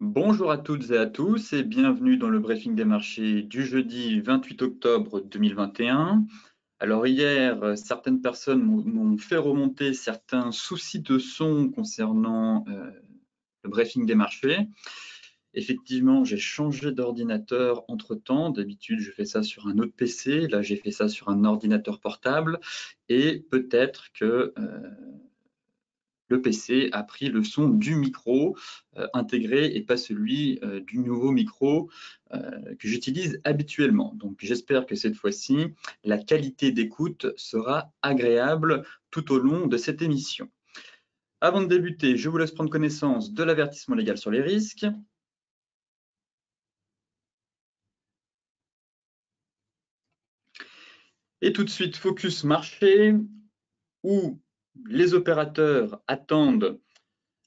Bonjour à toutes et à tous et bienvenue dans le briefing des marchés du jeudi 28 octobre 2021. Alors hier, certaines personnes m'ont fait remonter certains soucis de son concernant le briefing des marchés. Effectivement, j'ai changé d'ordinateur entre-temps. D'habitude, je fais ça sur un autre PC. Là, j'ai fait ça sur un ordinateur portable et peut-être que le PC a pris le son du micro intégré et pas celui du nouveau micro que j'utilise habituellement. Donc j'espère que cette fois-ci, la qualité d'écoute sera agréable tout au long de cette émission. Avant de débuter, je vous laisse prendre connaissance de l'avertissement légal sur les risques. Et tout de suite, focus marché, où les opérateurs attendent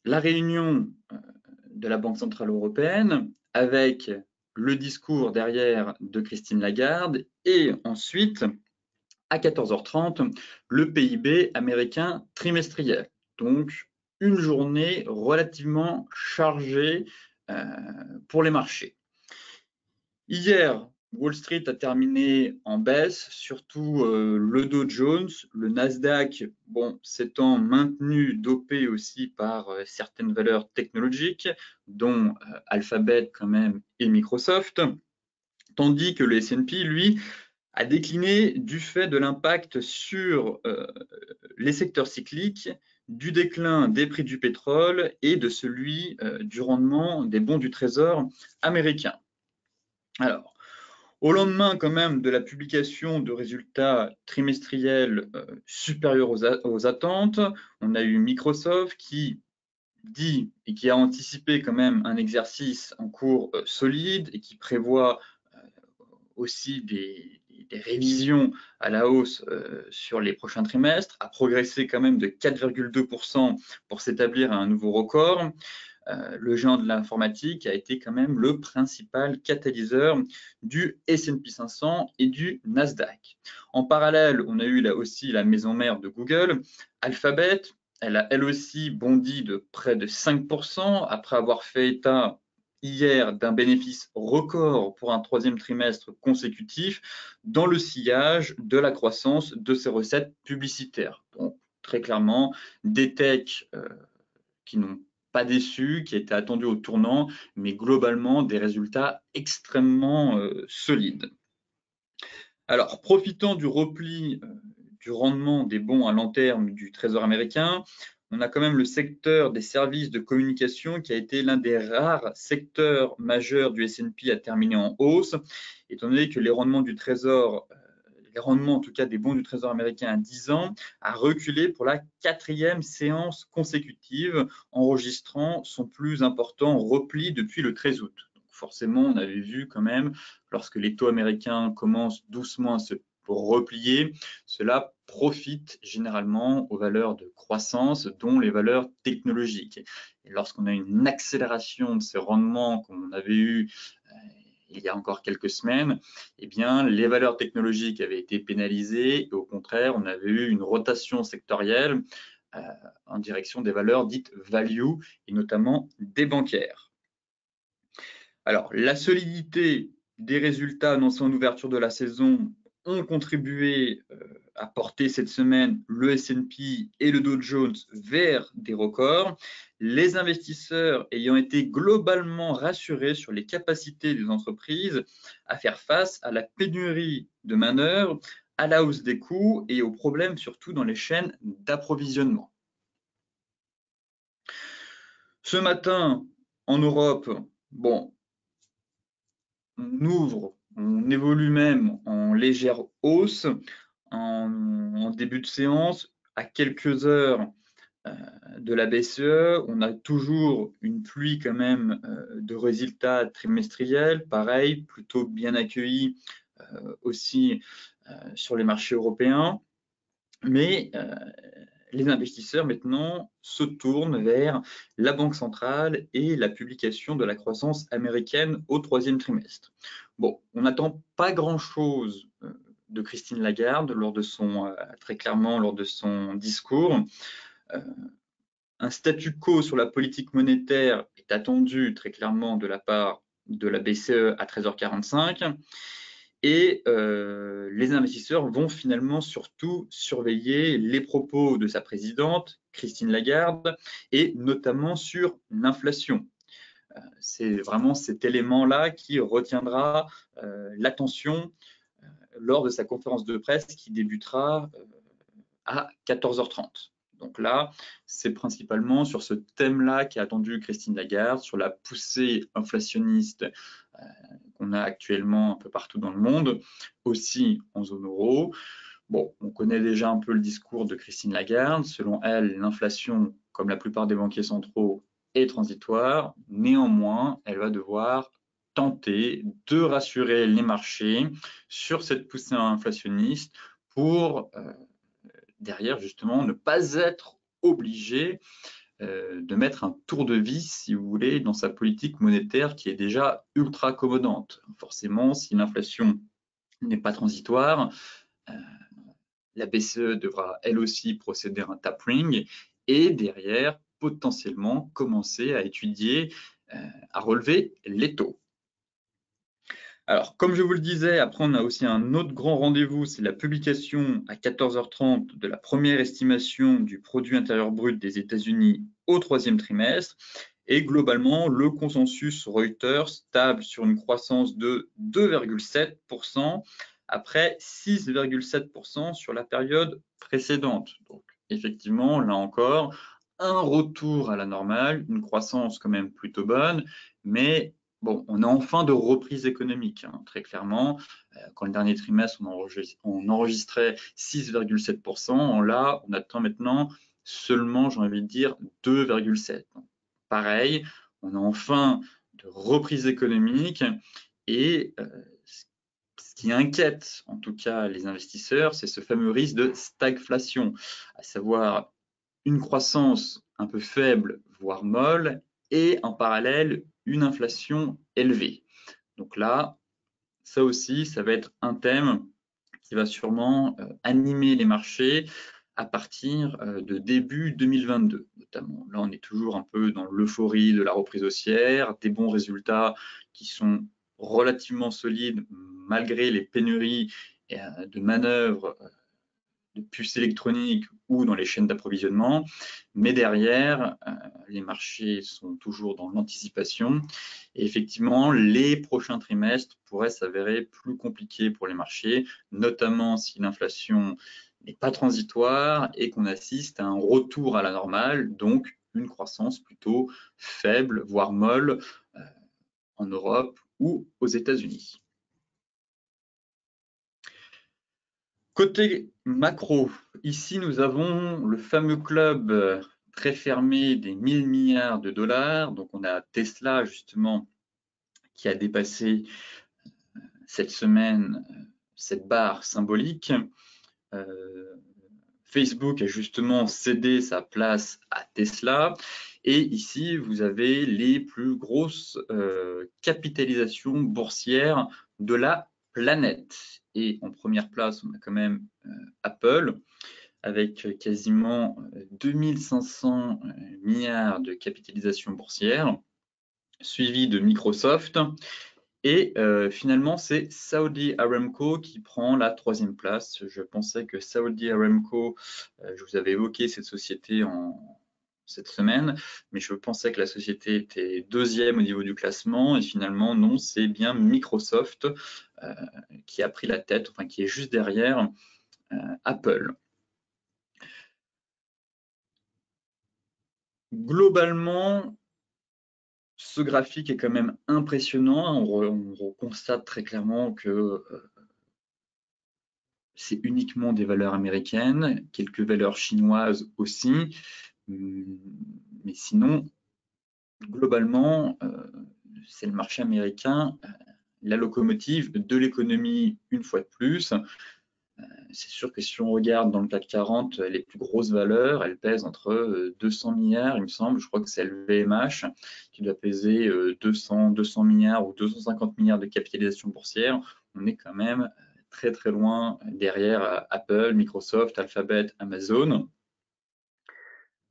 la réunion de la Banque centrale européenne avec le discours derrière de Christine Lagarde et ensuite à 14h30 le PIB américain trimestriel. Donc une journée relativement chargée pour les marchés. Hier, Wall Street a terminé en baisse, surtout le Dow Jones, le Nasdaq, bon, s'étant maintenu dopé aussi par certaines valeurs technologiques, dont Alphabet quand même et Microsoft, tandis que le S&P, lui, a décliné du fait de l'impact sur les secteurs cycliques, du déclin des prix du pétrole et de celui du rendement des bons du Trésor américain. Alors, au lendemain quand même de la publication de résultats trimestriels supérieurs aux attentes, on a eu Microsoft qui dit et qui a anticipé quand même un exercice en cours solide et qui prévoit aussi des révisions à la hausse sur les prochains trimestres, a progressé quand même de 4,2% pour s'établir à un nouveau record. Le géant de l'informatique a été quand même le principal catalyseur du S&P 500 et du Nasdaq. En parallèle, on a eu là aussi la maison mère de Google, Alphabet. Elle a elle aussi bondi de près de 5% après avoir fait état hier d'un bénéfice record pour un troisième trimestre consécutif dans le sillage de la croissance de ses recettes publicitaires. Donc très clairement, des techs qui n'ont pas déçu, qui étaient attendus au tournant, mais globalement des résultats extrêmement solides. Alors, profitant du repli du rendement des bons à long terme du Trésor américain, on a quand même le secteur des services de communication qui a été l'un des rares secteurs majeurs du S&P à terminer en hausse, étant donné que les rendements du Trésor, les rendements en tout cas des bons du Trésor américain à 10 ans, a reculé pour la quatrième séance consécutive, enregistrant son plus important repli depuis le 13 août. Donc forcément, on avait vu quand même, lorsque les taux américains commencent doucement à se replier, cela profite généralement aux valeurs de croissance, dont les valeurs technologiques. Et lorsqu'on a une accélération de ces rendements comme on avait eu il y a encore quelques semaines, eh bien, les valeurs technologiques avaient été pénalisées et au contraire, on avait eu une rotation sectorielle en direction des valeurs dites value et notamment des bancaires. Alors, la solidité des résultats annoncés en ouverture de la saison ont contribué à porter cette semaine le S&P et le Dow Jones vers des records, les investisseurs ayant été globalement rassurés sur les capacités des entreprises à faire face à la pénurie de main-d'œuvre, à la hausse des coûts et aux problèmes surtout dans les chaînes d'approvisionnement. Ce matin, en Europe, bon, on évolue même en légère hausse en début de séance, à quelques heures de la BCE. On a toujours une pluie quand même de résultats trimestriels, pareil, plutôt bien accueillis aussi sur les marchés européens. Mais les investisseurs maintenant se tournent vers la Banque centrale et la publication de la croissance américaine au troisième trimestre. Bon, on n'attend pas grand-chose de Christine Lagarde lors de son, très clairement lors de son discours. un statu quo sur la politique monétaire est attendu très clairement de la part de la BCE à 13h45. Et les investisseurs vont finalement surtout surveiller les propos de sa présidente, Christine Lagarde, et notamment sur l'inflation. C'est vraiment cet élément-là qui retiendra l'attention lors de sa conférence de presse qui débutera à 14h30. Donc là, c'est principalement sur ce thème-là qu'a attendu Christine Lagarde, sur la poussée inflationniste qu'on a actuellement un peu partout dans le monde, aussi en zone euro. Bon, on connaît déjà un peu le discours de Christine Lagarde. Selon elle, l'inflation, comme la plupart des banquiers centraux, est transitoire. Néanmoins, elle va devoir tenter de rassurer les marchés sur cette poussée inflationniste pour derrière, justement, ne pas être obligé de mettre un tour de vis, si vous voulez, dans sa politique monétaire qui est déjà ultra accommodante. Forcément, si l'inflation n'est pas transitoire, la BCE devra elle aussi procéder à un tapering et derrière, potentiellement, commencer à étudier, à relever les taux. Alors, comme je vous le disais, après, on a aussi un autre grand rendez-vous, c'est la publication à 14h30 de la première estimation du produit intérieur brut des États-Unis au troisième trimestre. Et globalement, le consensus Reuters table sur une croissance de 2,7% après 6,7% sur la période précédente. Donc, effectivement, là encore, un retour à la normale, une croissance quand même plutôt bonne, mais bon, on est en fin de reprise économique, hein, très clairement. Quand le dernier trimestre, on enregistrait 6,7%, là, on attend maintenant seulement, j'ai envie de dire, 2,7%. Pareil, on est en fin de reprise économique et ce qui inquiète en tout cas les investisseurs, c'est ce fameux risque de stagflation, à savoir une croissance un peu faible, voire molle, et en parallèle, une inflation élevée. Donc là, ça aussi, ça va être un thème qui va sûrement animer les marchés à partir de début 2022, notamment. Là, on est toujours un peu dans l'euphorie de la reprise haussière, des bons résultats qui sont relativement solides malgré les pénuries de manœuvres de puces électroniques ou dans les chaînes d'approvisionnement. Mais derrière, les marchés sont toujours dans l'anticipation. Et effectivement, les prochains trimestres pourraient s'avérer plus compliqués pour les marchés, notamment si l'inflation n'est pas transitoire et qu'on assiste à un retour à la normale, donc une croissance plutôt faible, voire molle, en Europe ou aux États-Unis. Côté macro, ici nous avons le fameux club très fermé des 1000 milliards de dollars. Donc on a Tesla justement qui a dépassé cette semaine cette barre symbolique. Facebook a justement cédé sa place à Tesla. Et ici, vous avez les plus grosses capitalisations boursières de la planète. Et en première place, on a quand même Apple, avec quasiment 2500 milliards de capitalisation boursière, suivi de Microsoft. Et finalement, c'est Saudi Aramco qui prend la troisième place. Je pensais que Saudi Aramco, je vous avais évoqué cette société cette semaine, mais je pensais que la société était deuxième au niveau du classement, et finalement, non, c'est bien Microsoft qui a pris la tête, enfin qui est juste derrière Apple. Globalement, ce graphique est quand même impressionnant. On constate très clairement que c'est uniquement des valeurs américaines, quelques valeurs chinoises aussi. Mais sinon, globalement, c'est le marché américain, la locomotive de l'économie une fois de plus. C'est sûr que si on regarde dans le CAC 40, les plus grosses valeurs, elles pèsent entre 200 milliards, il me semble. Je crois que c'est le VMH qui doit peser 200 milliards ou 250 milliards de capitalisation boursière. On est quand même très très loin derrière Apple, Microsoft, Alphabet, Amazon.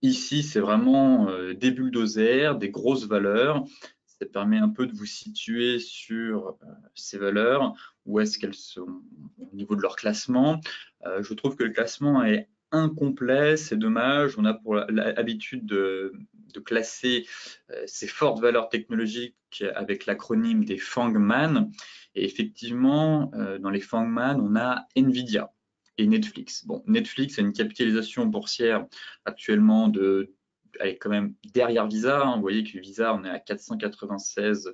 Ici, c'est vraiment des bulldozers, des grosses valeurs. Ça permet un peu de vous situer sur ces valeurs, où est-ce qu'elles sont au niveau de leur classement. Je trouve que le classement est incomplet, c'est dommage. On a pour l'habitude de classer ces fortes valeurs technologiques avec l'acronyme des FANGMAN. Et effectivement, dans les FANGMAN, on a NVIDIA et Netflix. Bon, Netflix a une capitalisation boursière actuellement elle est quand même derrière Visa. Hein. Vous voyez que Visa, on est à 496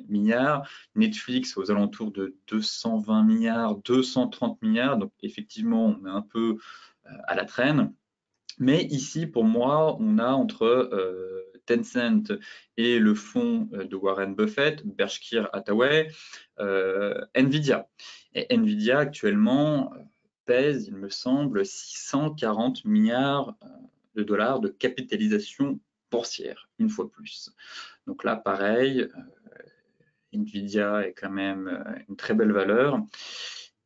milliards. Netflix aux alentours de 220 milliards, 230 milliards. Donc effectivement, on est un peu à la traîne. Mais ici, pour moi, on a entre Tencent et le fonds de Warren Buffett, Berkshire Hathaway, Nvidia. Et Nvidia, actuellement, pèse, il me semble, 640 milliards de dollars de capitalisation boursière, une fois plus. Donc là, pareil, Nvidia est quand même une très belle valeur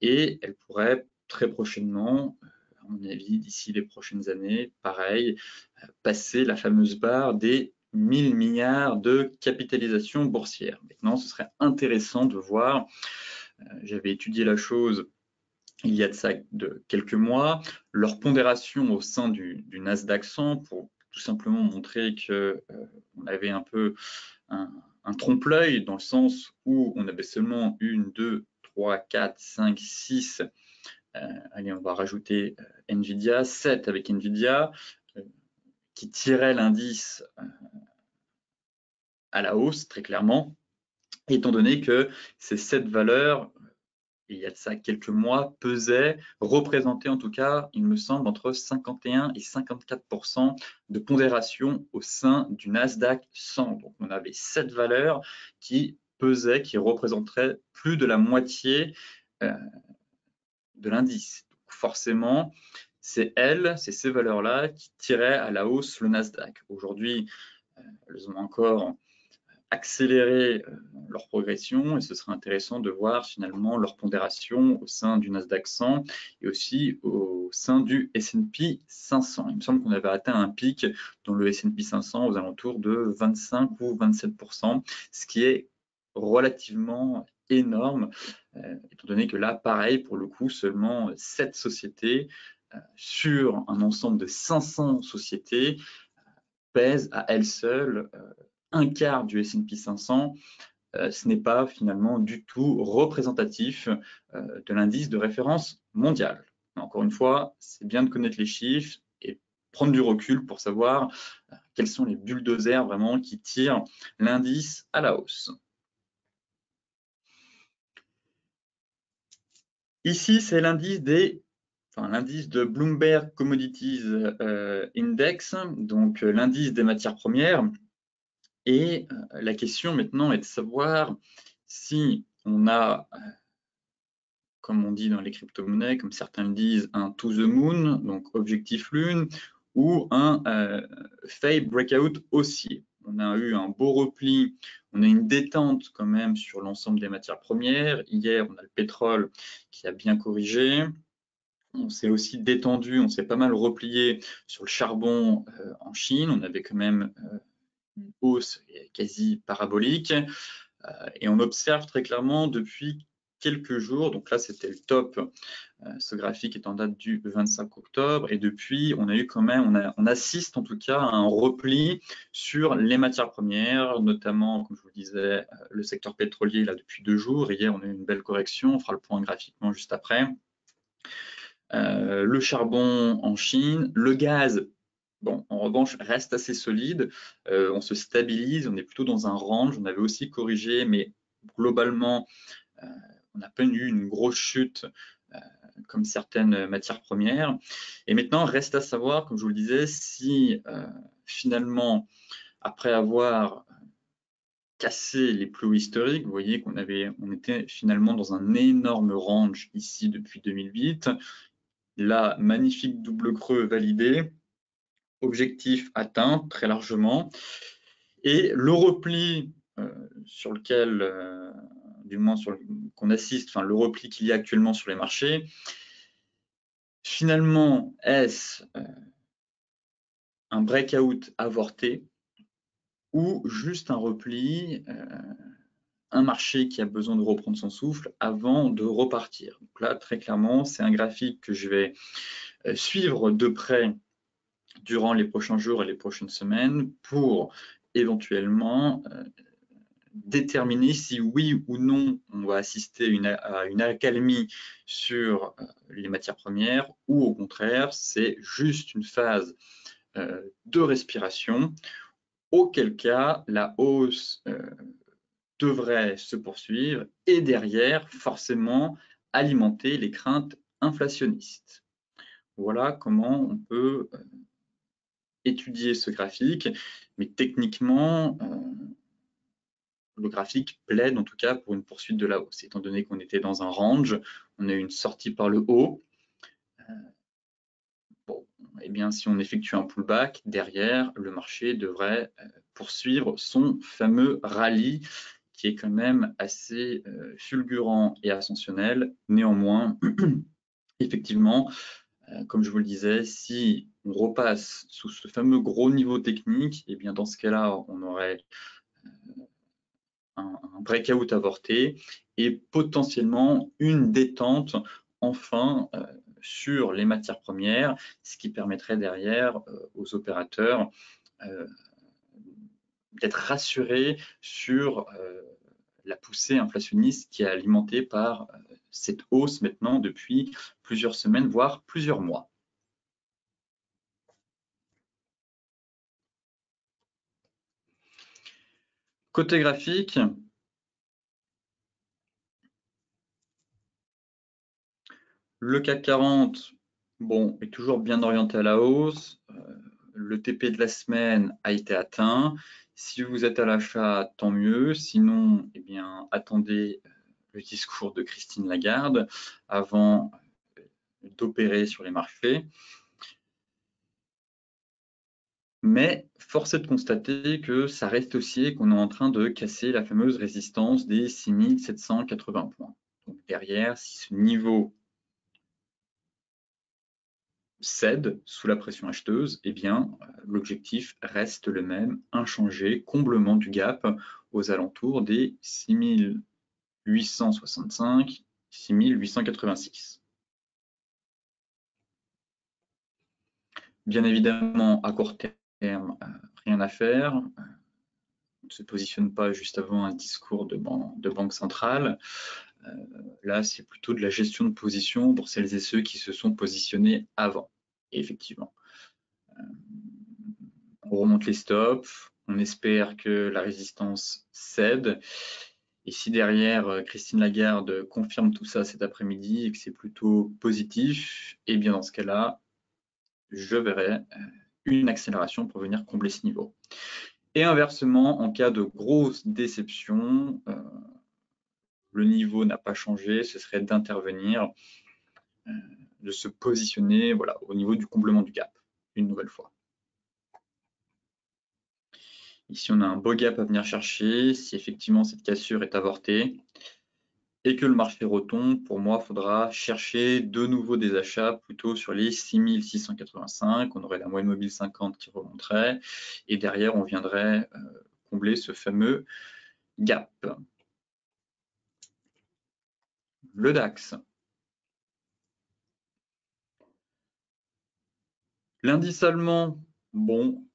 et elle pourrait très prochainement, à mon avis, d'ici les prochaines années, pareil, passer la fameuse barre des 1000 milliards de capitalisation boursière. Maintenant, ce serait intéressant de voir, j'avais étudié la chose il y a de ça quelques mois, leur pondération au sein du Nasdaq 100 pour tout simplement montrer que on avait un peu un trompe-l'œil dans le sens où on avait seulement 1, 2, 3, 4, 5, 6, allez, on va rajouter Nvidia, 7 avec Nvidia, qui tirait l'indice à la hausse très clairement, étant donné que ces 7 valeurs, il y a de ça quelques mois, pesaient, représentaient en tout cas, il me semble, entre 51 et 54% de pondération au sein du Nasdaq 100. Donc on avait 7 valeurs qui pesaient, qui représenteraient plus de la moitié de l'indice. Donc forcément, c'est ces valeurs-là qui tiraient à la hausse le Nasdaq. Aujourd'hui, elles ont encore accélérer leur progression et ce serait intéressant de voir finalement leur pondération au sein du Nasdaq 100 et aussi au sein du S&P 500. Il me semble qu'on avait atteint un pic dans le S&P 500 aux alentours de 25 ou 27%, ce qui est relativement énorme, étant donné que là, pareil, pour le coup, seulement 7 sociétés sur un ensemble de 500 sociétés pèsent à elles seules un quart du S&P 500, ce n'est pas finalement du tout représentatif de l'indice de référence mondial. Encore une fois, c'est bien de connaître les chiffres et prendre du recul pour savoir quels sont les bulldozers vraiment qui tirent l'indice à la hausse. Ici, c'est l'indice de Bloomberg Commodities Index, donc l'indice des matières premières. Et la question maintenant est de savoir si on a, comme on dit dans les crypto-monnaies, comme certains le disent, un to the moon, donc objectif lune, ou un fade breakout haussier. On a eu un beau repli, on a une détente quand même sur l'ensemble des matières premières. Hier, on a le pétrole qui a bien corrigé. On s'est aussi détendu, on s'est pas mal replié sur le charbon en Chine. On avait quand même une hausse quasi parabolique. Et on observe très clairement depuis quelques jours, donc là c'était le top, ce graphique est en date du 25 octobre, et depuis on a eu quand même, on assiste en tout cas à un repli sur les matières premières, notamment, comme je vous le disais, le secteur pétrolier là depuis 2 jours. Hier on a eu une belle correction, on fera le point graphiquement juste après. Le charbon en Chine, le gaz, bon, en revanche, reste assez solide. On se stabilise, on est plutôt dans un range. On avait aussi corrigé, mais globalement, on n'a pas eu une grosse chute comme certaines matières premières. Et maintenant, reste à savoir, comme je vous le disais, si finalement, après avoir cassé les plus hauts historiques, vous voyez on était finalement dans un énorme range ici depuis 2008. Là, magnifique double creux validé, objectif atteint très largement. Et le repli sur lequel, du moins qu'on assiste, enfin le repli qu'il y a actuellement sur les marchés, finalement, est-ce un breakout avorté ou juste un repli, un marché qui a besoin de reprendre son souffle avant de repartir. Donc là, très clairement, c'est un graphique que je vais suivre de près durant les prochains jours et les prochaines semaines pour éventuellement déterminer si oui ou non on va assister à une accalmie sur les matières premières ou au contraire c'est juste une phase de respiration, auquel cas la hausse devrait se poursuivre et derrière forcément alimenter les craintes inflationnistes. Voilà comment on peut étudier ce graphique, mais techniquement le graphique plaide en tout cas pour une poursuite de la hausse. Étant donné qu'on était dans un range, on a eu une sortie par le haut. Bon, eh bien, si on effectue un pullback, derrière, le marché devrait poursuivre son fameux rallye qui est quand même assez fulgurant et ascensionnel. Néanmoins, effectivement, comme je vous le disais, si on repasse sous ce fameux gros niveau technique, eh bien dans ce cas-là, on aurait un breakout avorté et potentiellement une détente enfin sur les matières premières, ce qui permettrait derrière aux opérateurs d'être rassurés sur la poussée inflationniste qui est alimentée par cette hausse maintenant depuis plusieurs semaines, voire plusieurs mois. Côté graphique, le CAC 40 bon, est toujours bien orienté à la hausse. Le TP de la semaine a été atteint. Si vous êtes à l'achat, tant mieux. Sinon, eh bien, attendez le discours de Christine Lagarde avant d'opérer sur les marchés. Mais force est de constater que ça reste haussier et qu'on est en train de casser la fameuse résistance des 6780 points. Donc derrière, si ce niveau cède sous la pression acheteuse, eh bien, l'objectif reste le même, inchangé, comblement du gap aux alentours des 6865, 6886. Bien évidemment, à court terme, rien à faire. On ne se positionne pas juste avant un discours de banque centrale. Là, c'est plutôt de la gestion de position pour celles et ceux qui se sont positionnés avant. Et effectivement, on remonte les stops, on espère que la résistance cède. Et si derrière, Christine Lagarde confirme tout ça cet après-midi et que c'est plutôt positif, eh bien dans ce cas-là, je verrai une accélération pour venir combler ce niveau. Et inversement, en cas de grosse déception, le niveau n'a pas changé, ce serait d'intervenir, de se positionner voilà, au niveau du comblement du gap, une nouvelle fois. Ici, on a un beau gap à venir chercher. Si effectivement cette cassure est avortée et que le marché retombe, pour moi, il faudra chercher de nouveau des achats plutôt sur les 6685. On aurait la moyenne mobile 50 qui remonterait et derrière, on viendrait combler ce fameux gap. Le DAX. L'indice allemand, bon,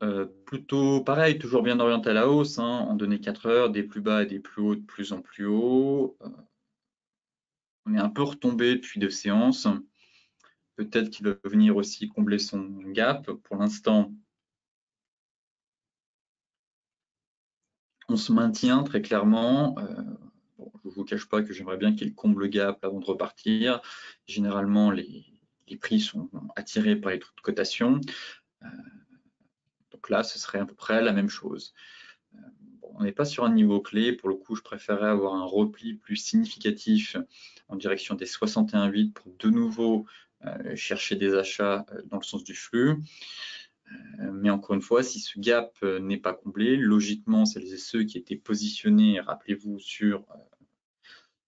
plutôt pareil, toujours bien orienté à la hausse, hein, en données 4 heures, des plus bas et des plus hauts de plus en plus haut. On est un peu retombé depuis 2 séances. Peut-être qu'il va venir aussi combler son gap. Pour l'instant, on se maintient très clairement. Bon, je ne vous cache pas que j'aimerais bien qu'il comble le gap avant de repartir. Généralement, les prix sont attirés par les taux de cotation. Donc là, ce serait à peu près la même chose. Bon, on n'est pas sur un niveau clé. Pour le coup, je préférerais avoir un repli plus significatif en direction des 61,8 pour de nouveau chercher des achats dans le sens du flux. Mais encore une fois, si ce gap n'est pas comblé, logiquement, celles et ceux qui étaient positionnés, rappelez-vous, sur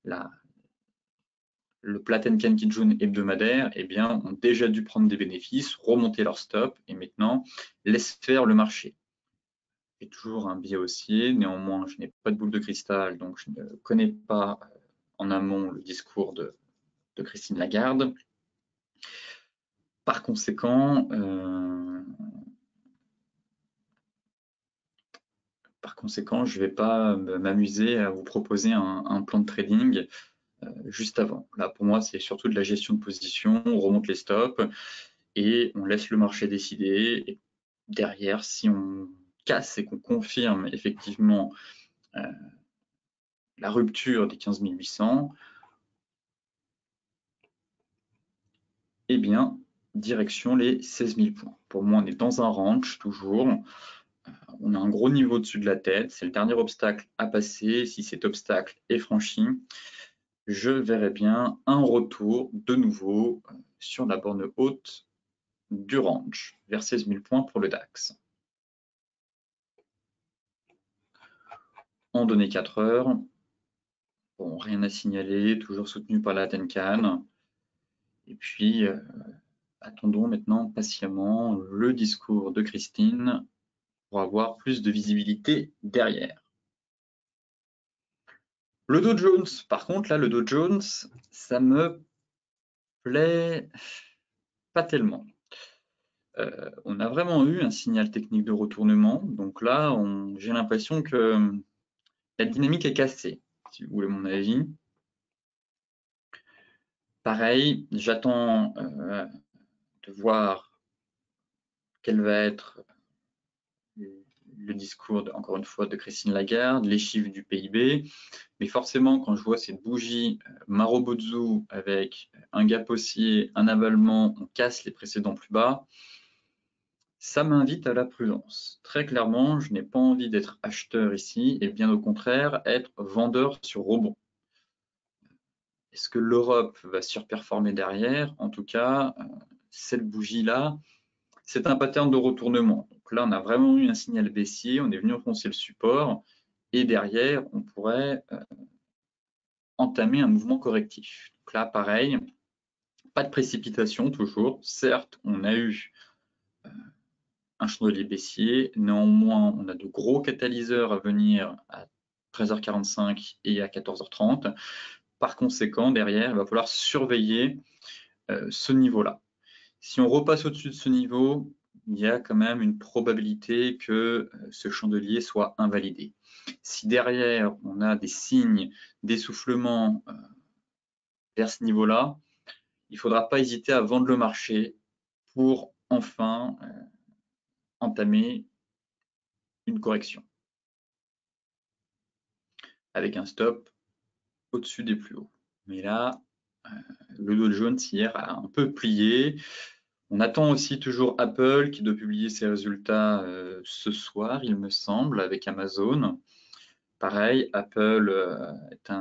la le plat Tenkan Kijun hebdomadaire, eh bien, ont déjà dû prendre des bénéfices, remonter leur stop et maintenant laisse faire le marché. J'ai toujours un biais haussier, néanmoins, je n'ai pas de boule de cristal, donc je ne connais pas en amont le discours de Christine Lagarde. Par conséquent, je ne vais pas m'amuser à vous proposer un plan de trading juste avant. Là, pour moi, c'est surtout de la gestion de position, on remonte les stops et on laisse le marché décider. Et derrière, si on casse et qu'on confirme effectivement la rupture des 15 800, eh bien, direction les 16 000 points. Pour moi, on est dans un range toujours. On a un gros niveau au-dessus de la tête. C'est le dernier obstacle à passer. Si cet obstacle est franchi, je verrai bien un retour de nouveau sur la borne haute du range, vers 16 000 points pour le DAX. En données 4 heures, bon, rien à signaler, toujours soutenu par la Tenkan. Et puis, attendons maintenant patiemment le discours de Christine pour avoir plus de visibilité derrière. Le Dow Jones, par contre, là, le Dow Jones, ça me plaît pas tellement. On a vraiment eu un signal technique de retournement. Donc là, j'ai l'impression que la dynamique est cassée, si vous voulez mon avis. Pareil, j'attends de voir quel va être le discours, encore une fois, de Christine Lagarde, les chiffres du PIB. Mais forcément, quand je vois cette bougie Marubozu avec un gap haussier, un avalement, on casse les précédents plus bas, ça m'invite à la prudence. Très clairement, je n'ai pas envie d'être acheteur ici et bien au contraire, être vendeur sur rebond. Est-ce que l'Europe va surperformer derrière? En tout cas, cette bougie-là, c'est un pattern de retournement. Donc là, on a vraiment eu un signal baissier, on est venu enfoncer le support et derrière, on pourrait entamer un mouvement correctif. Donc là, pareil, pas de précipitation toujours. Certes, on a eu un chandelier baissier. Néanmoins, on a de gros catalyseurs à venir à 13h45 et à 14h30. Par conséquent, derrière, il va falloir surveiller ce niveau-là. Si on repasse au-dessus de ce niveau, il y a quand même une probabilité que ce chandelier soit invalidé. Si derrière, on a des signes d'essoufflement vers ce niveau-là, il ne faudra pas hésiter à vendre le marché pour enfin entamer une correction avec un stop au-dessus des plus hauts. Mais là, le Dow Jones hier a un peu plié. On attend aussi toujours Apple qui doit publier ses résultats ce soir, il me semble, avec Amazon. Pareil, Apple est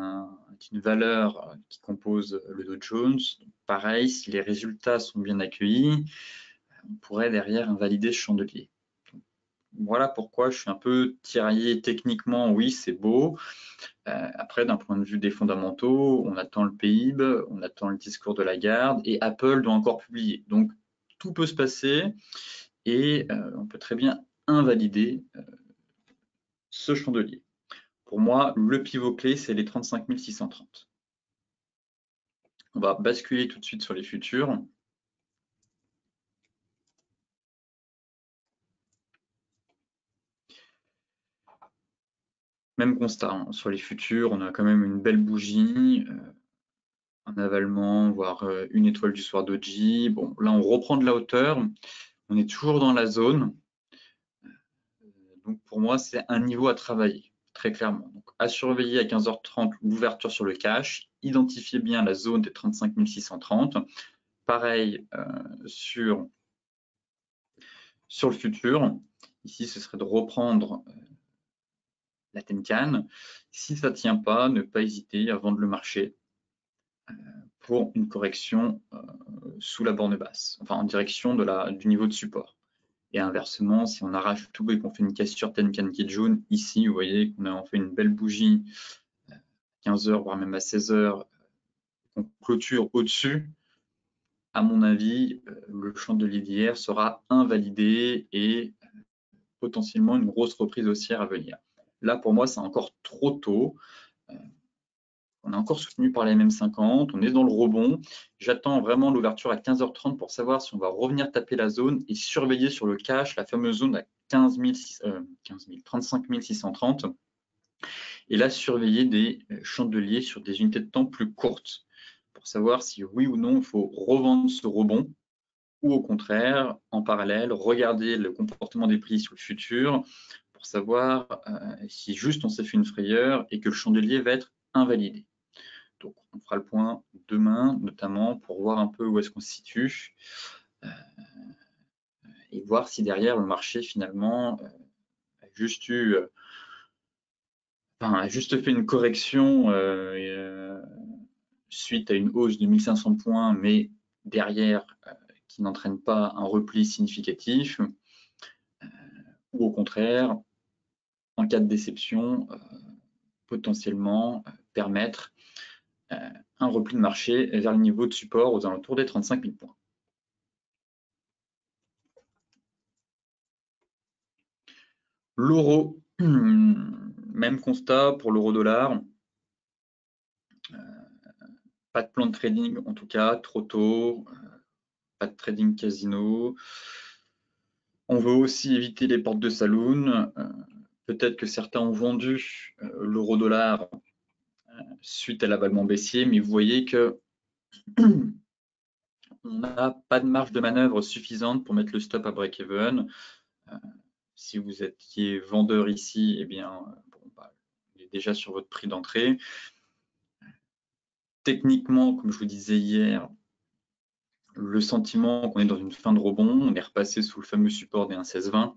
une valeur qui compose le Dow Jones. Pareil, si les résultats sont bien accueillis, on pourrait derrière invalider ce chandelier. Voilà pourquoi je suis un peu tiraillé techniquement. Oui, c'est beau. Après, d'un point de vue des fondamentaux, on attend le PIB, on attend le discours de Lagarde et Apple doit encore publier. Donc, tout peut se passer et on peut très bien invalider ce chandelier. Pour moi, le pivot clé, c'est les 35 630. On va basculer tout de suite sur les futurs. Même constat, hein, sur les futurs, on a quand même une belle bougie, un avalement, voire une étoile du soir doji. Bon, là, on reprend de la hauteur. On est toujours dans la zone. Donc, pour moi, c'est un niveau à travailler, très clairement. Donc, à surveiller à 15h30 l'ouverture sur le cash. Identifiez bien la zone des 35 630. Pareil sur le futur. Ici, ce serait de reprendre la Tenkan. Si ça ne tient pas, ne pas hésiter à vendre le marché pour une correction sous la borne basse, enfin en direction du niveau de support. Et inversement, si on arrache tout et qu'on fait une cassure Tenkan Kijun, ici, vous voyez qu'on a fait une belle bougie à 15h, voire même à 16h, qu'on clôture au-dessus, à mon avis, le chandelier d'hier sera invalidé et potentiellement une grosse reprise haussière à venir. Là, pour moi, c'est encore trop tôt. On est encore soutenu par les MM50, on est dans le rebond. J'attends vraiment l'ouverture à 15h30 pour savoir si on va revenir taper la zone et surveiller sur le cash la fameuse zone à 35 630. Et là, surveiller des chandeliers sur des unités de temps plus courtes pour savoir si oui ou non il faut revendre ce rebond ou au contraire, en parallèle, regarder le comportement des prix sur le futur pour savoir si juste on s'est fait une frayeur et que le chandelier va être invalidé. Donc, on fera le point demain, notamment pour voir un peu où est-ce qu'on se situe et voir si derrière le marché finalement a juste fait une correction suite à une hausse de 1500 points, mais derrière qui n'entraîne pas un repli significatif, ou au contraire, en cas de déception, potentiellement permettre un repli de marché vers le niveau de support aux alentours des 35 000 points. L'euro, même constat pour l'euro-dollar. Pas de plan de trading, en tout cas, trop tôt. Pas de trading casino. On veut aussi éviter les portes de saloon. Peut-être que certains ont vendu l'euro-dollar suite à l'avalement baissier, mais vous voyez que on n'a pas de marge de manœuvre suffisante pour mettre le stop à break-even. Si vous étiez vendeur ici, eh bien, il est déjà sur votre prix d'entrée. Techniquement, comme je vous disais hier, le sentiment qu'on est dans une fin de rebond, on est repassé sous le fameux support des 1,1620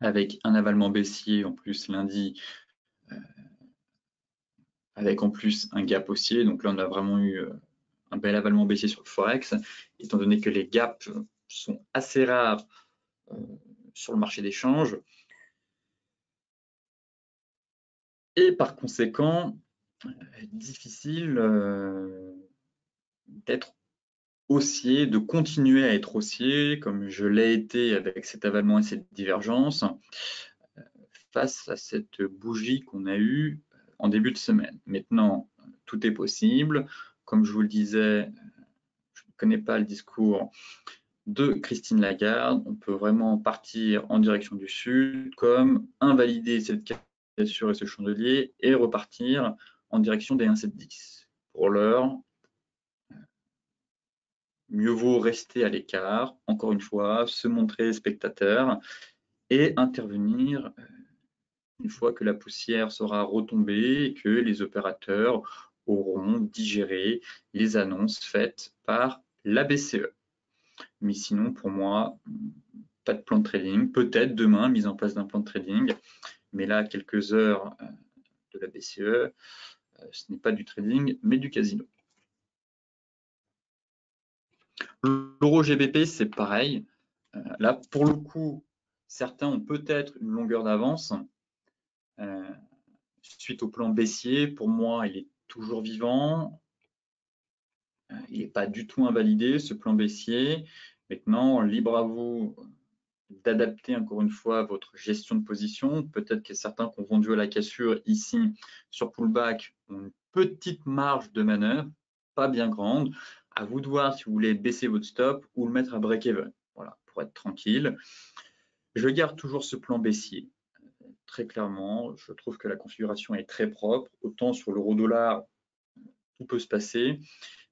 avec un avalement baissier en plus lundi, avec en plus un gap haussier. Donc là, on a vraiment eu un bel avalement baissier sur le Forex, étant donné que les gaps sont assez rares sur le marché des changes. Et par conséquent, difficile d'être haussier, de continuer à être haussier, comme je l'ai été avec cet avalement et cette divergence, face à cette bougie qu'on a eue en début de semaine. Maintenant, tout est possible. Comme je vous le disais, je ne connais pas le discours de Christine Lagarde. On peut vraiment partir en direction du sud, comme invalider cette cassure et ce chandelier et repartir en direction des 1,710. Pour l'heure, mieux vaut rester à l'écart, encore une fois, se montrer spectateur et intervenir une fois que la poussière sera retombée et que les opérateurs auront digéré les annonces faites par la BCE. Mais sinon, pour moi, pas de plan de trading. Peut-être demain, mise en place d'un plan de trading. Mais là, à quelques heures de la BCE, ce n'est pas du trading, mais du casino. L'euro GBP, c'est pareil. Là, pour le coup, certains ont peut-être une longueur d'avance. Suite au plan baissier, pour moi, il est toujours vivant. Il n'est pas du tout invalidé, ce plan baissier. Maintenant, libre à vous d'adapter encore une fois votre gestion de position. Peut-être que certains qui ont vendu à la cassure ici sur pullback ont une petite marge de manœuvre, pas bien grande. À vous de voir si vous voulez baisser votre stop ou le mettre à break-even. Voilà, pour être tranquille. Je garde toujours ce plan baissier. Très clairement, je trouve que la configuration est très propre. Autant sur l'euro-dollar, tout peut se passer.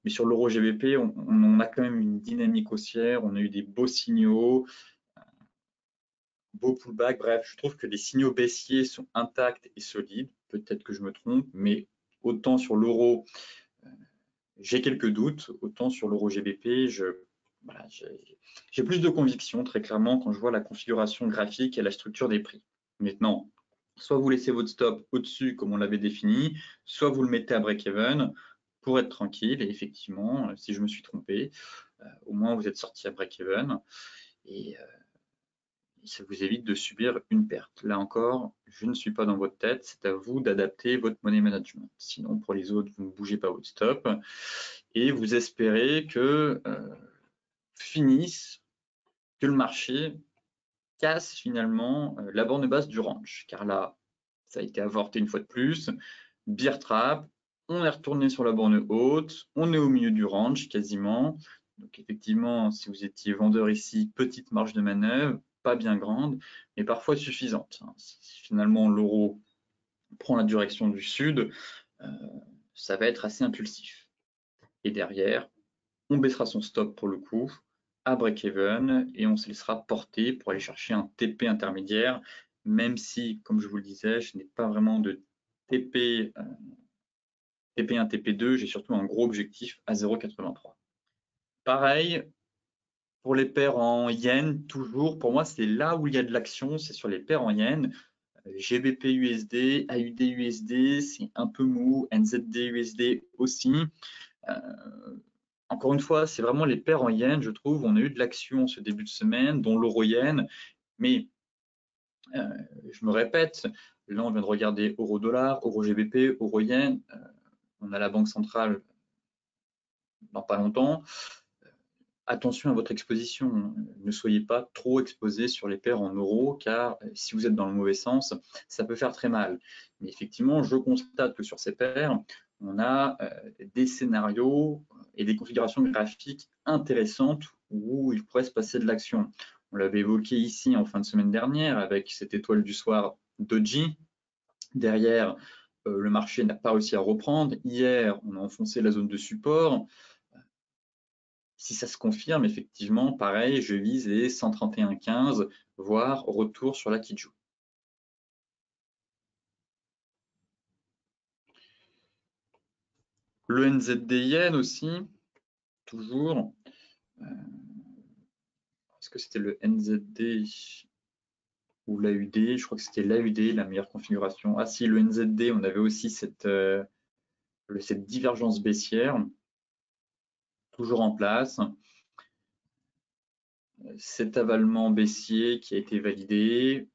Mais sur l'euro GBP, on a quand même une dynamique haussière. On a eu des beaux signaux, beaux pullbacks. Bref, je trouve que les signaux baissiers sont intacts et solides. Peut-être que je me trompe, mais autant sur l'euro, j'ai quelques doutes. Autant sur l'euro GBP, j'ai plus de conviction, très clairement, quand je vois la configuration graphique et la structure des prix. Maintenant, soit vous laissez votre stop au-dessus, comme on l'avait défini, soit vous le mettez à break-even pour être tranquille. Et effectivement, si je me suis trompé, au moins vous êtes sorti à break-even. Et ça vous évite de subir une perte. Là encore, je ne suis pas dans votre tête, c'est à vous d'adapter votre money management. Sinon, pour les autres, vous ne bougez pas votre stop et vous espérez que que le marché casse finalement la borne basse du range. Car là, ça a été avorté une fois de plus. Bear trap, on est retourné sur la borne haute, on est au milieu du range quasiment. Donc effectivement, si vous étiez vendeur ici, petite marge de manœuvre, pas bien grande, mais parfois suffisante. Si finalement l'euro prend la direction du sud, ça va être assez impulsif. Et derrière, on baissera son stop pour le coup à break-even et on se laissera porter pour aller chercher un TP intermédiaire, même si, comme je vous le disais, je n'ai pas vraiment de TP, TP1, TP2, j'ai surtout un gros objectif à 0,83. Pareil, pour les paires en yens, toujours, pour moi, c'est là où il y a de l'action, c'est sur les paires en yens. GBP USD, AUD USD, c'est un peu mou, NZD USD aussi. Encore une fois, c'est vraiment les paires en yens, je trouve. On a eu de l'action ce début de semaine, dont l'euro-yen, mais je me répète, là on vient de regarder euro-dollar, euro-GBP, euro-yen, on a la Banque centrale dans pas longtemps. Attention à votre exposition, ne soyez pas trop exposé sur les paires en euros, car si vous êtes dans le mauvais sens, ça peut faire très mal. Mais effectivement, je constate que sur ces paires, on a des scénarios et des configurations graphiques intéressantes où il pourrait se passer de l'action. On l'avait évoqué ici en fin de semaine dernière avec cette étoile du soir Doji. Derrière, le marché n'a pas réussi à reprendre. Hier, on a enfoncé la zone de support. Si ça se confirme, effectivement, pareil, je vise les 131,15, voire retour sur la Kijun. Le NZD Yen aussi, toujours. Est-ce que c'était le NZD ou l'AUD? Je crois que c'était l'AUD, la meilleure configuration. Ah si, le NZD, on avait aussi cette divergence baissière, toujours en place. Cet avalement baissier qui a été validé.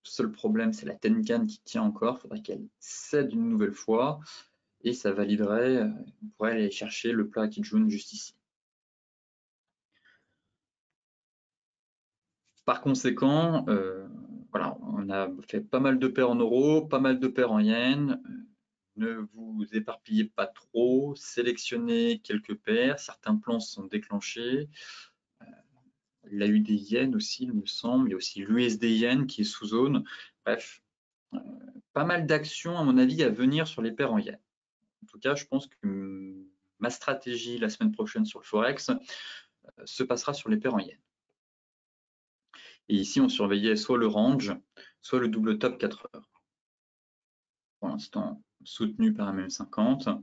Seul problème, c'est la Tenkan qui tient encore. Il faudrait qu'elle cède une nouvelle fois. Et ça validerait, on pourrait aller chercher le plat Kijun juste ici. Par conséquent, voilà, on a fait pas mal de paires en euros, pas mal de paires en yens. Ne vous éparpillez pas trop, sélectionnez quelques paires, certains plans sont déclenchés. L'AUD yen aussi, il me semble, il y a aussi l'USD yen qui est sous zone. Bref, pas mal d'actions à mon avis à venir sur les paires en yens. En tout cas, je pense que ma stratégie la semaine prochaine sur le Forex se passera sur les paires en yens. Et ici, on surveillait soit le range, soit le double top 4 heures. Pour l'instant, soutenu par un MM50.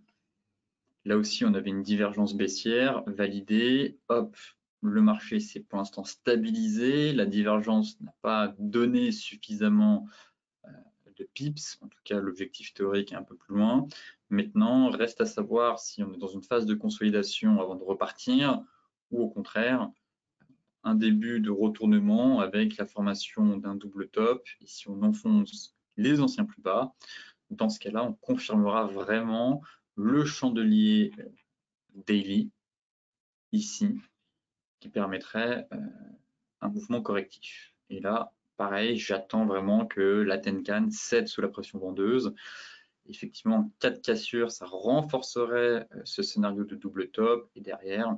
Là aussi, on avait une divergence baissière validée. Hop, le marché s'est pour l'instant stabilisé. La divergence n'a pas donné suffisamment de pips. En tout cas, l'objectif théorique est un peu plus loin. Maintenant, reste à savoir si on est dans une phase de consolidation avant de repartir ou au contraire, un début de retournement avec la formation d'un double top. Et si on enfonce les anciens plus bas, dans ce cas-là, on confirmera vraiment le chandelier daily ici qui permettrait un mouvement correctif. Et là, pareil, j'attends vraiment que la Tenkan cède sous la pression vendeuse. Effectivement, en cas de cassure, ça renforcerait ce scénario de double top. Et derrière,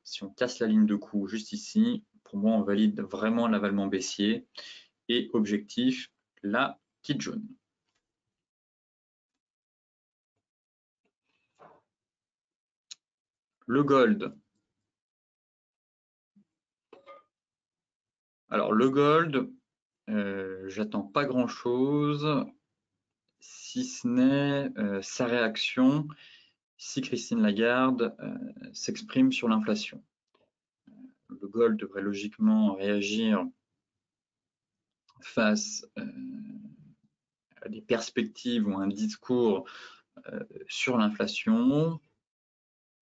si on casse la ligne de coup juste ici, pour moi, on valide vraiment l'avalement baissier. Et objectif, la Kijun. Le gold. Alors, le gold, j'attends pas grand-chose, si ce n'est sa réaction si Christine Lagarde s'exprime sur l'inflation. Le gold devrait logiquement réagir face à des perspectives ou un discours sur l'inflation.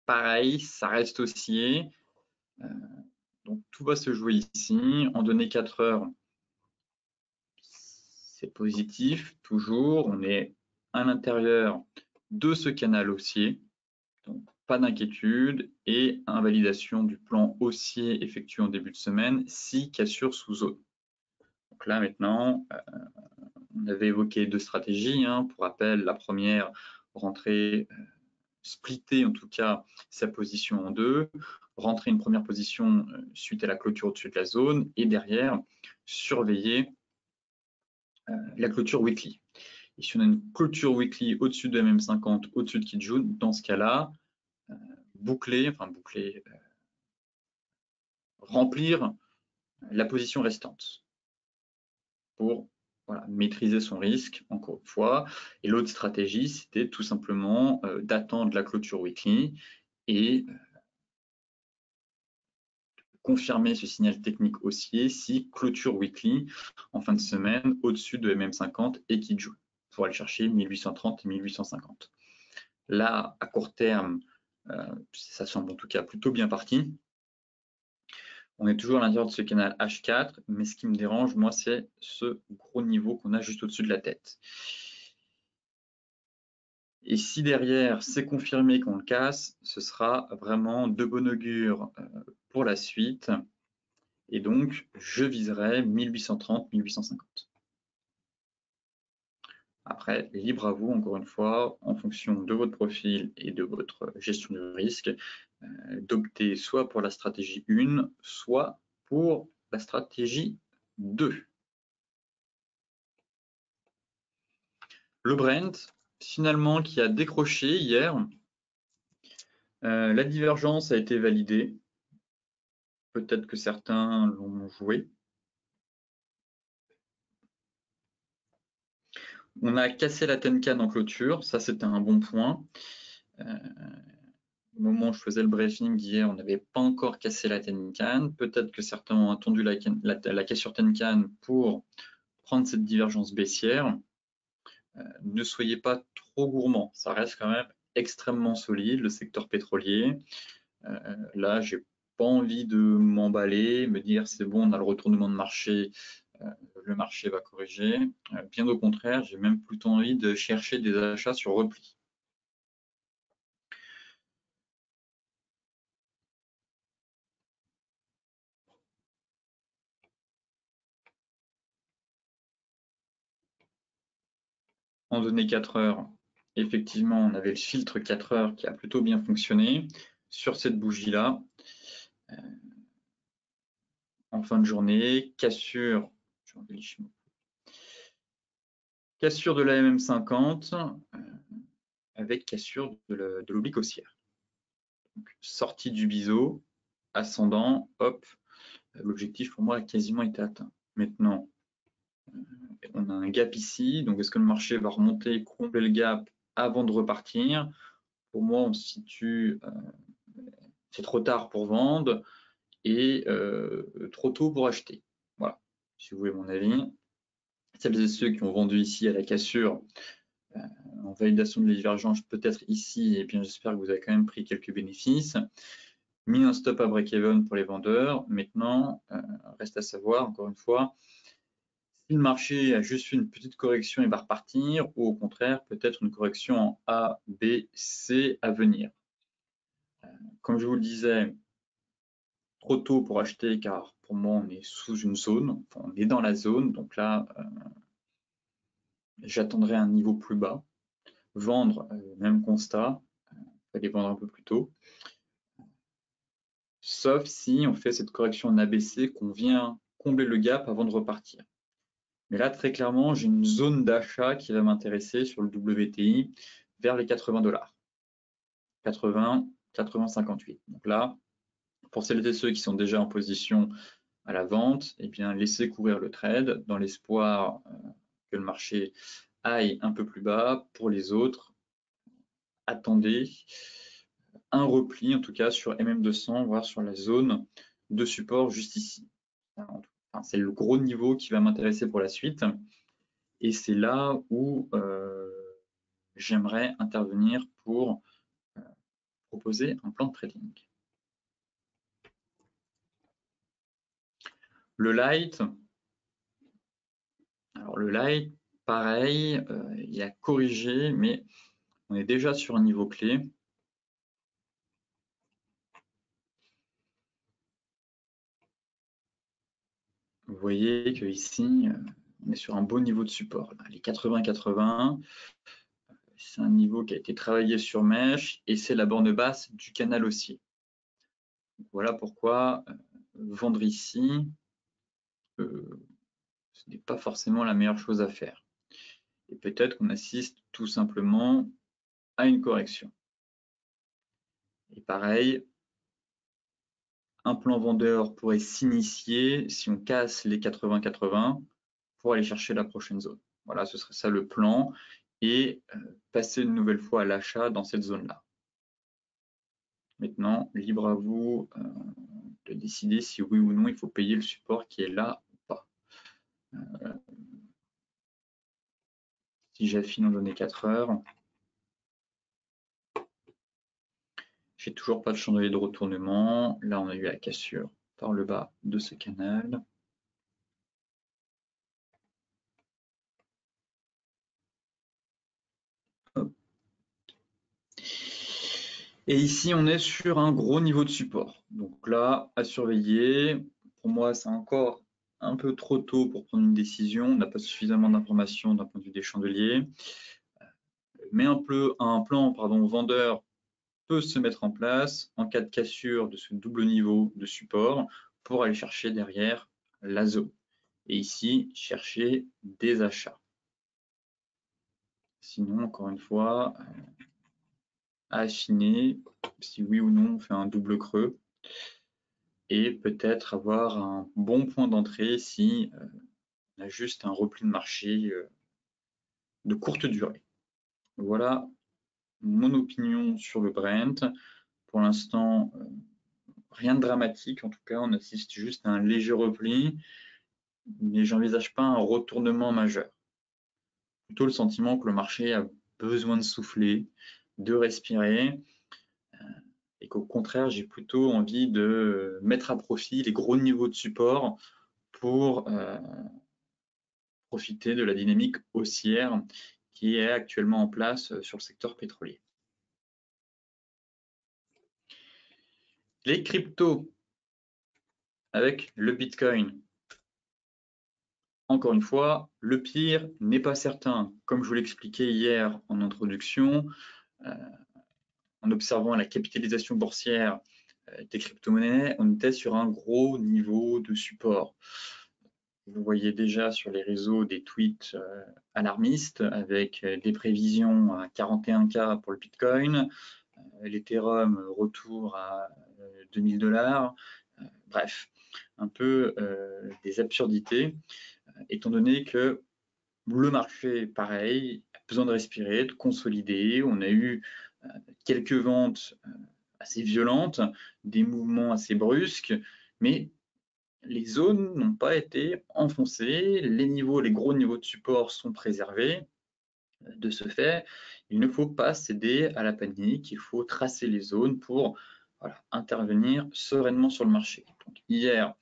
Pareil, ça reste haussier. Donc tout va se jouer ici. En données 4 heures, c'est positif, toujours. On est à l'intérieur de ce canal haussier. Donc pas d'inquiétude et invalidation du plan haussier effectué en début de semaine si cassure sous zone. Donc là maintenant, on avait évoqué deux stratégies. Pour rappel, la première, rentrer, splitter en tout cas sa position en deux, rentrer une première position suite à la clôture au-dessus de la zone et derrière surveiller la clôture weekly. Et si on a une clôture weekly au-dessus de MM50, au-dessus de Kijun, dans ce cas-là, remplir la position restante pour maîtriser son risque, encore une fois. Et l'autre stratégie, c'était tout simplement d'attendre la clôture weekly et confirmer ce signal technique haussier si clôture weekly en fin de semaine au-dessus de MM50 et Kijun pour aller chercher 1830 et 1850. Là, à court terme, ça semble en tout cas plutôt bien parti. On est toujours à l'intérieur de ce canal H4, mais ce qui me dérange, moi, c'est ce gros niveau qu'on a juste au-dessus de la tête. Et si derrière, c'est confirmé qu'on le casse, ce sera vraiment de bon augure pour la suite. Et donc, je viserai 1830, 1850. Après, libre à vous, encore une fois, en fonction de votre profil et de votre gestion du risque, d'opter soit pour la stratégie 1, soit pour la stratégie 2. Le Brent, finalement, qui a décroché hier, la divergence a été validée. Peut-être que certains l'ont joué. On a cassé la Tenkan en clôture, ça c'était un bon point. Au moment où je faisais le briefing hier, on n'avait pas encore cassé la Tenkan. Peut-être que certains ont attendu la cassure Tenkan pour prendre cette divergence baissière. Ne soyez pas trop gourmand, ça reste quand même extrêmement solide, le secteur pétrolier. Là, j'ai pas envie de m'emballer, me dire c'est bon, on a le retournement de marché, le marché va corriger. Bien au contraire, j'ai même plutôt envie de chercher des achats sur repli. En données 4 heures, effectivement, on avait le filtre 4 heures qui a plutôt bien fonctionné sur cette bougie-là. En fin de journée, cassure de la MM50 avec cassure de l'oblique haussière. Donc, sortie du biseau, ascendant, hop, l'objectif pour moi a quasiment été atteint. Maintenant, on a un gap ici, donc est-ce que le marché va remonter, combler le gap avant de repartir? Pour moi, on se situe, c'est trop tard pour vendre et trop tôt pour acheter. Voilà, si vous voulez mon avis. Celles et ceux qui ont vendu ici à la cassure, en validation de divergence peut-être ici, et bien j'espère que vous avez quand même pris quelques bénéfices. Mis un stop à break-even pour les vendeurs. Maintenant, reste à savoir, encore une fois, si le marché a juste fait une petite correction et va repartir, ou au contraire, peut-être une correction en A, B, C à venir. Comme je vous le disais, trop tôt pour acheter, car pour moi, on est sous une zone, enfin, on est dans la zone, donc là, j'attendrai un niveau plus bas. Vendre, même constat, il fallait vendre un peu plus tôt. Sauf si on fait cette correction en ABC, qu'on vient combler le gap avant de repartir. Mais là, très clairement, j'ai une zone d'achat qui va m'intéresser sur le WTI vers les 80 $. 80, 80,58. Donc là, pour celles et ceux qui sont déjà en position à la vente, eh bien, laissez courir le trade dans l'espoir que le marché aille un peu plus bas. Pour les autres, attendez un repli, en tout cas sur MM200, voire sur la zone de support juste ici. Enfin, c'est le gros niveau qui va m'intéresser pour la suite. Et c'est là où j'aimerais intervenir pour proposer un plan de trading. Le light, alors le light, pareil, il a corrigé, mais on est déjà sur un niveau clé. Vous voyez que ici, on est sur un beau niveau de support. Là. Les 80-80, c'est un niveau qui a été travaillé sur mèche et c'est la borne basse du canal haussier. Voilà pourquoi vendre ici, ce n'est pas forcément la meilleure chose à faire. Et peut-être qu'on assiste tout simplement à une correction. Et pareil, un plan vendeur pourrait s'initier si on casse les 80-80 pour aller chercher la prochaine zone. Voilà, ce serait ça le plan et passer une nouvelle fois à l'achat dans cette zone-là. Maintenant, libre à vous de décider si oui ou non il faut payer le support qui est là ou pas. Si j'affine en données 4 heures, j'ai toujours pas de chandelier de retournement. Là, on a eu la cassure par le bas de ce canal. Et ici, on est sur un gros niveau de support. Donc là, à surveiller. Pour moi, c'est encore un peu trop tôt pour prendre une décision. On n'a pas suffisamment d'informations d'un point de vue des chandeliers. Mais un plan vendeur peut se mettre en place en cas de cassure de ce double niveau de support pour aller chercher derrière la zone. Et ici, chercher des achats. Sinon, encore une fois, à affiner si oui ou non on fait un double creux et peut-être avoir un bon point d'entrée si on a juste un repli de marché de courte durée. Voilà mon opinion sur le Brent. Pour l'instant, rien de dramatique. En tout cas, on assiste juste à un léger repli, mais j'envisage pas un retournement majeur. Plutôt le sentiment que le marché a besoin de souffler, de respirer, et qu'au contraire, j'ai plutôt envie de mettre à profit les gros niveaux de support pour profiter de la dynamique haussière qui est actuellement en place sur le secteur pétrolier. Les cryptos avec le Bitcoin. Encore une fois, le pire n'est pas certain. Comme je vous l'expliquais hier en introduction, en observant la capitalisation boursière des crypto-monnaies, on était sur un gros niveau de support. Vous voyez déjà sur les réseaux des tweets alarmistes avec des prévisions à 41K pour le Bitcoin, l'Ethereum retour à 2000 $. Bref, un peu des absurdités, étant donné que le marché, pareil, a besoin de respirer, de consolider. On a eu quelques ventes assez violentes, des mouvements assez brusques, mais les zones n'ont pas été enfoncées, les gros niveaux de support sont préservés. De ce fait, il ne faut pas céder à la panique, il faut tracer les zones pour intervenir sereinement sur le marché. Donc, hier,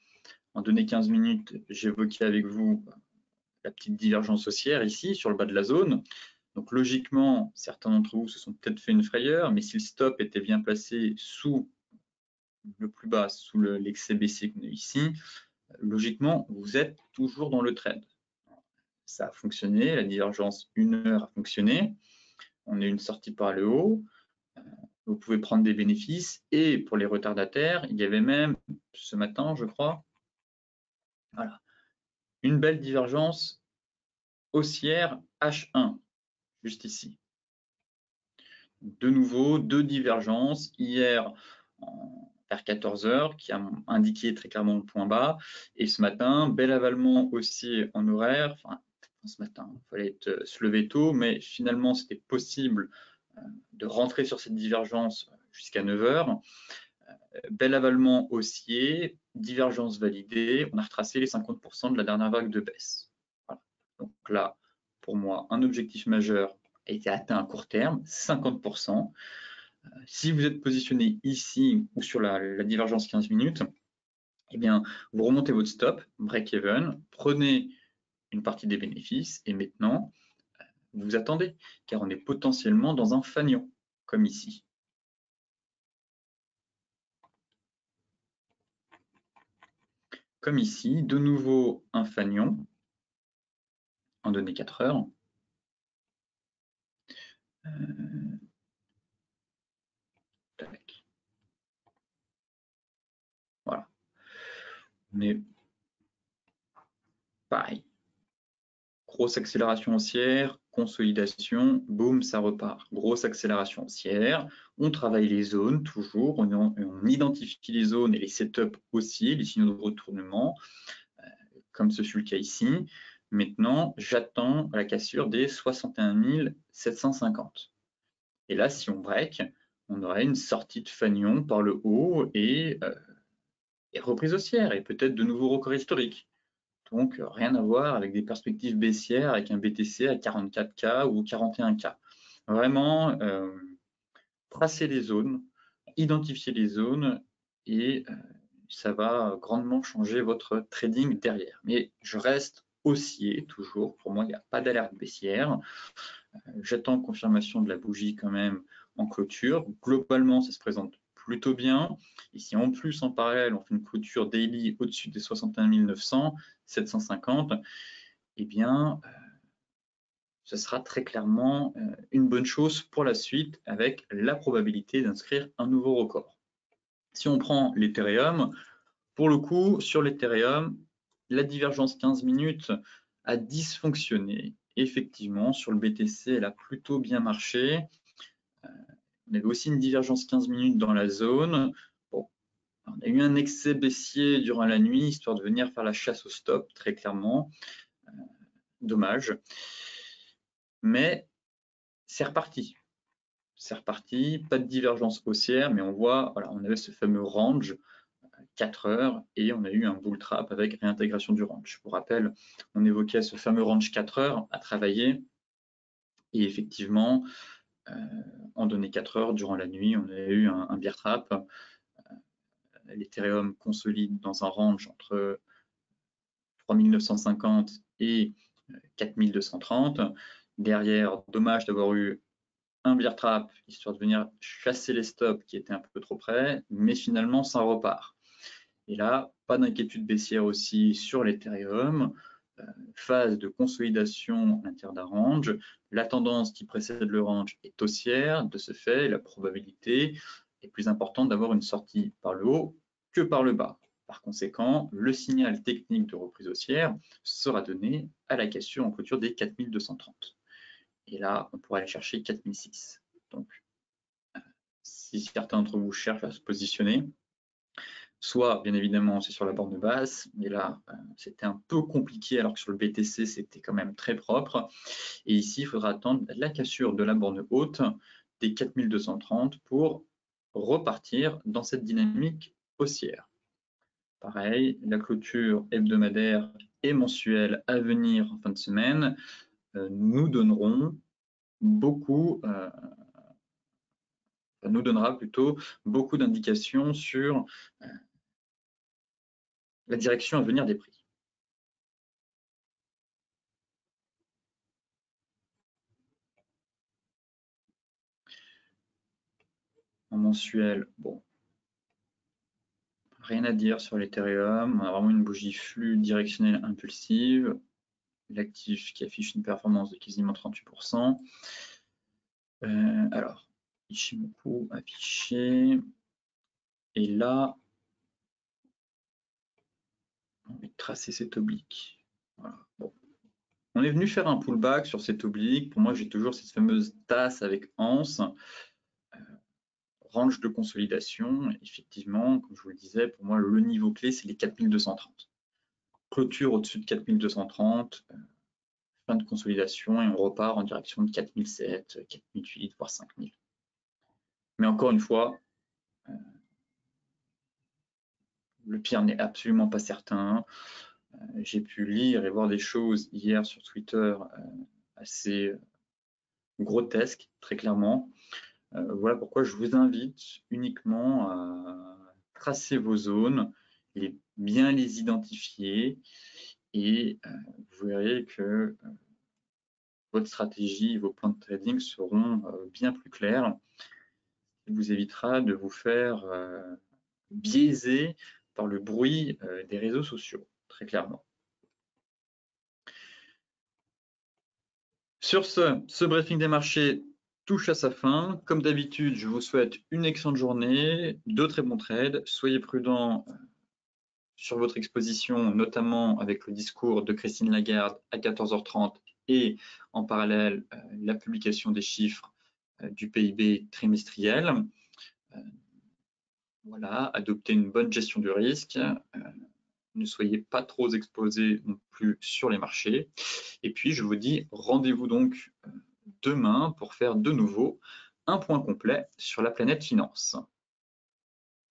en données 15 minutes, j'évoquais avec vous la petite divergence haussière ici, sur le bas de la zone. Donc logiquement, certains d'entre vous se sont peut-être fait une frayeur, mais si le stop était bien placé sous le plus bas, sous l'excès baissier qu'on a ici, logiquement, vous êtes toujours dans le trade. Ça a fonctionné, la divergence 1 heure a fonctionné, on a une sortie par le haut, vous pouvez prendre des bénéfices, et pour les retardataires, il y avait même, ce matin, je crois, voilà, une belle divergence haussière H1, juste ici. De nouveau, deux divergences, hier vers 14 heures, qui a indiqué très clairement le point bas, et ce matin, bel avalement haussier en horaire, enfin, ce matin, il fallait se lever tôt, mais finalement, c'était possible de rentrer sur cette divergence jusqu'à 9 heures. Bel avalement haussier, divergence validée, on a retracé les 50% de la dernière vague de baisse. Voilà. Donc là, pour moi, un objectif majeur a été atteint à court terme, 50%. Si vous êtes positionné ici ou sur la divergence 15 minutes, eh bien, vous remontez votre stop, break-even, prenez une partie des bénéfices et maintenant, vous attendez, car on est potentiellement dans un fanion, comme ici. Comme ici, de nouveau un fanion en données 4 heures. Voilà. Mais pareil. Grosse accélération haussière, consolidation, boum, ça repart. Grosse accélération haussière, on travaille les zones toujours, on identifie les zones et les setups aussi, les signaux de retournement, comme ce fut le cas ici. Maintenant, j'attends la cassure des 61 750. Et là, si on break, on aurait une sortie de fanion par le haut et reprise haussière et peut-être de nouveaux records historiques. Donc, rien à voir avec des perspectives baissières avec un BTC à 44K ou 41K. Vraiment, tracer les zones, identifier les zones et ça va grandement changer votre trading derrière. Mais je reste haussier toujours. Pour moi, il n'y a pas d'alerte baissière. J'attends confirmation de la bougie quand même en clôture. Globalement, ça se présente plutôt bien. Et si en plus, en parallèle, on fait une clôture daily au-dessus des 61 900, 750, eh bien, ce sera très clairement une bonne chose pour la suite avec la probabilité d'inscrire un nouveau record. Si on prend l'Ethereum, pour le coup, sur l'Ethereum, la divergence 15 minutes a dysfonctionné. Effectivement, sur le BTC, elle a plutôt bien marché. On avait aussi une divergence 15 minutes dans la zone. Bon, on a eu un excès baissier durant la nuit, histoire de venir faire la chasse au stop, très clairement. Dommage. Mais c'est reparti. C'est reparti, pas de divergence haussière, mais on voit, voilà, on avait ce fameux range 4 heures et on a eu un bull trap avec réintégration du range. Je vous rappelle, on évoquait ce fameux range 4 heures à travailler et effectivement, en données 4 heures durant la nuit, on a eu un bear trap. L'Ethereum consolide dans un range entre 3950 et 4230. Derrière, dommage d'avoir eu un bear trap, histoire de venir chasser les stops qui étaient un peu trop près, mais finalement, ça repart. Et là, pas d'inquiétude baissière aussi sur l'Ethereum. Phase de consolidation à l'intérieur d'un range. La tendance qui précède le range est haussière. De ce fait, la probabilité est plus importante d'avoir une sortie par le haut que par le bas. Par conséquent, le signal technique de reprise haussière sera donné à la cassure en clôture des 4230. Et là, on pourra aller chercher 4006. Donc, si certains d'entre vous cherchent à se positionner, soit, bien évidemment, c'est sur la borne basse, mais là, c'était un peu compliqué, alors que sur le BTC, c'était quand même très propre. Et ici, il faudra attendre la cassure de la borne haute des 4230 pour repartir dans cette dynamique haussière. Pareil, la clôture hebdomadaire et mensuelle à venir en fin de semaine nous donneront nous donnera plutôt beaucoup d'indications sur la direction à venir des prix. En mensuel, bon, rien à dire sur l'Ethereum. On a vraiment une bougie flux directionnelle impulsive. L'actif qui affiche une performance de quasiment 38%. Alors, Ichimoku affiché. Et là, on va tracer cette oblique. Voilà. Bon. On est venu faire un pullback sur cette oblique. Pour moi, j'ai toujours cette fameuse tasse avec anse. Range de consolidation. Effectivement, comme je vous le disais, pour moi, le niveau clé, c'est les 4230. Clôture au-dessus de 4230. Fin de consolidation et on repart en direction de 4007, 4008, voire 5000. Mais encore une fois, le pire n'est absolument pas certain. J'ai pu lire et voir des choses hier sur Twitter assez grotesques, très clairement. Voilà pourquoi je vous invite uniquement à tracer vos zones, les bien les identifier et vous verrez que votre stratégie, vos plans de trading seront bien plus clairs. Il vous évitera de vous faire biaiser par le bruit des réseaux sociaux, très clairement. Sur ce briefing des marchés touche à sa fin. Comme d'habitude, je vous souhaite une excellente journée, de très bons trades. Soyez prudents sur votre exposition, notamment avec le discours de Christine Lagarde à 14h30 et en parallèle la publication des chiffres du PIB trimestriel. Voilà, adoptez une bonne gestion du risque. Ne soyez pas trop exposés non plus sur les marchés. Et puis, je vous dis rendez-vous donc demain pour faire de nouveau un point complet sur la planète finance.